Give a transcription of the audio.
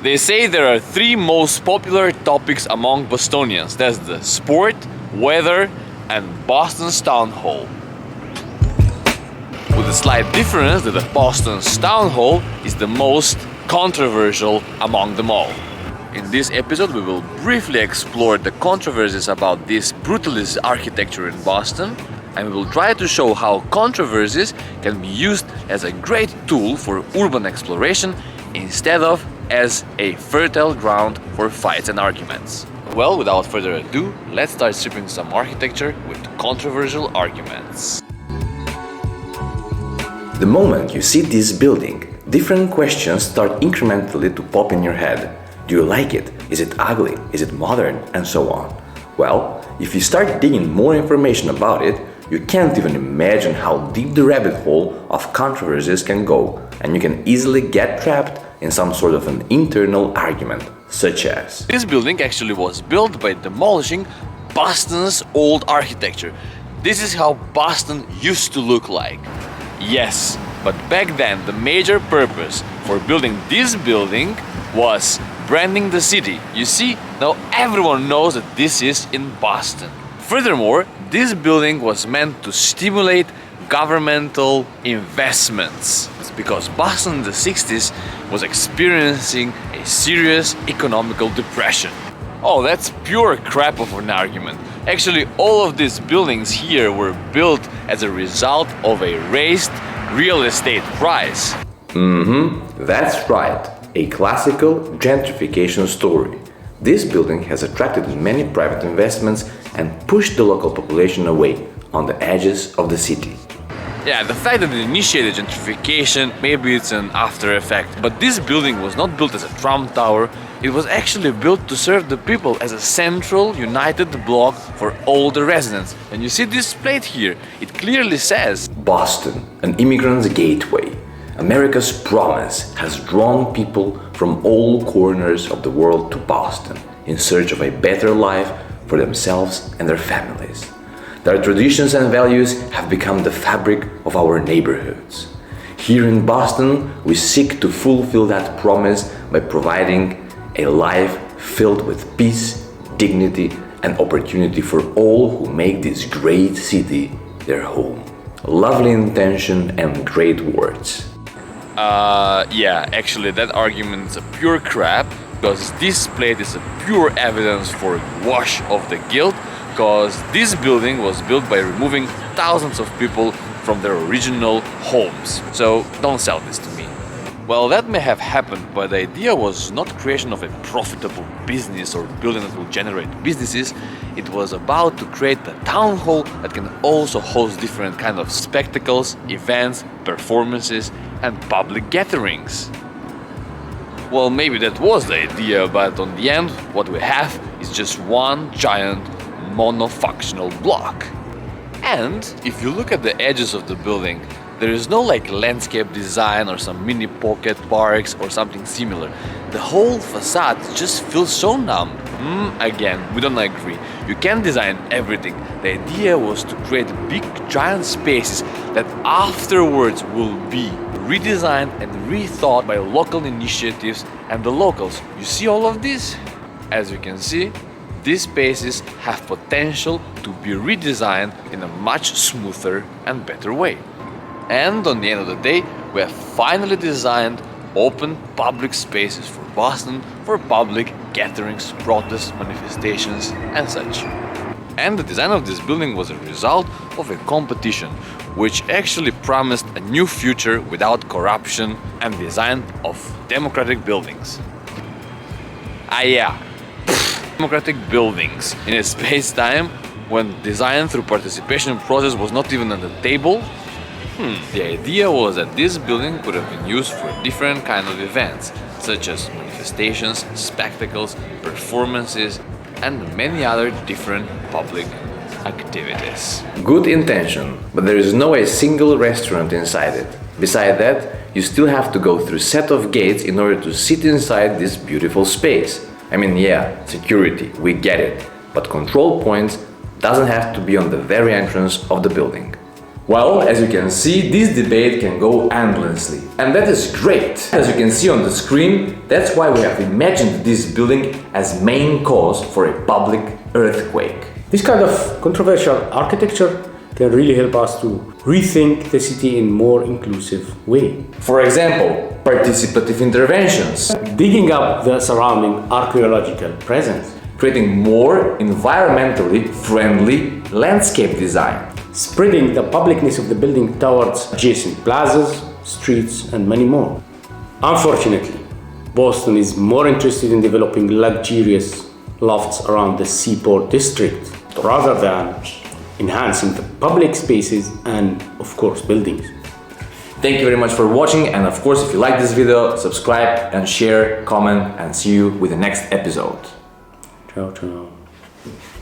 They say there are three most popular topics among Bostonians. That's the sport, weather, and Boston's town hall. With the slight difference that the Boston's town hall is the most controversial among them all. In this episode, we will briefly explore the controversies about this brutalist architecture in Boston, and we will try to show how controversies can be used as a great tool for urban exploration instead of as a fertile ground for fights and arguments. Well, without further ado, let's start stripping some architecture with controversial arguments. The moment you see this building, different questions start incrementally to pop in your head. Do you like it? Is it ugly? Is it modern? And so on. Well, if you start digging more information about it, you can't even imagine how deep the rabbit hole of controversies can go, and you can easily get trapped in some sort of an internal argument, such as: this building actually was built by demolishing Boston's old architecture. This is how Boston used to look like. Yes, but back then the major purpose for building this building was branding the city. You see, now everyone knows that this is in Boston. Furthermore, this building was meant to stimulate governmental investments. It's because Boston in the 60s was experiencing a serious economical depression. Oh, that's pure crap of an argument. Actually, all of these buildings here were built as a result of a raised real estate price. That's right. A classical gentrification story. This building has attracted many private investments and pushed the local population away on the edges of the city. Yeah, the fact that it initiated gentrification, maybe it's an after effect, but this building was not built as a Trump Tower. It was actually built to serve the people as a central, united block for all the residents. And you see this plate here, it clearly says Boston, an immigrant's gateway. America's promise has drawn people from all corners of the world to Boston in search of a better life for themselves and their families. Their traditions and values have become the fabric of our neighborhoods. Here in Boston, we seek to fulfill that promise by providing a life filled with peace, dignity, and opportunity for all who make this great city their home. Lovely intention and great words. Yeah, actually that argument is a pure crap, because this plate is a pure evidence for wash of the guilt, because this building was built by removing thousands of people from their original homes. So don't sell this to me. Well, that may have happened, but the idea was not creation of a profitable business or building that will generate businesses. It was about to create a town hall that can also host different kind of spectacles, events, performances, and public gatherings. Well, maybe that was the idea, but on the end, what we have is just one giant monofunctional block. And if you look at the edges of the building, there is no like landscape design or some mini pocket parks or something similar. The whole facade just feels so numb. Again, we don't agree. You can't design everything. The idea was to create big giant spaces that afterwards will be redesigned and rethought by local initiatives and the locals. You see all of this? As you can see, these spaces have potential to be redesigned in a much smoother and better way. And on the end of the day, we have finally designed open public spaces for Boston for public gatherings, protests, manifestations, and such. And the design of this building was a result of a competition which actually promised a new future without corruption and design of democratic buildings. Democratic buildings in a space-time when design through participation process was not even on the table. The idea was that this building could have been used for different kind of events, such as manifestations, spectacles, performances, and many other different public activities. Good intention, but there is no a single restaurant inside it. Beside that, you still have to go through a set of gates in order to sit inside this beautiful space. I mean, yeah, security, we get it, but control points doesn't have to be on the very entrance of the building. Well, as you can see, this debate can go endlessly. And that is great. As you can see on the screen, that's why we have imagined this building as main cause for a public earthquake. This kind of controversial architecture can really help us to rethink the city in more inclusive way. For example, participative interventions, Digging up the surrounding archaeological presence. creating more environmentally friendly landscape design, Spreading the publicness of the building towards adjacent plazas, streets, and many more. Unfortunately, Boston is more interested in developing luxurious lofts around the Seaport district rather than enhancing the public spaces and, of course, buildings. Thank you very much for watching, and of course, if you like this video, subscribe and share, comment, and see you with the next episode. Ciao, ciao.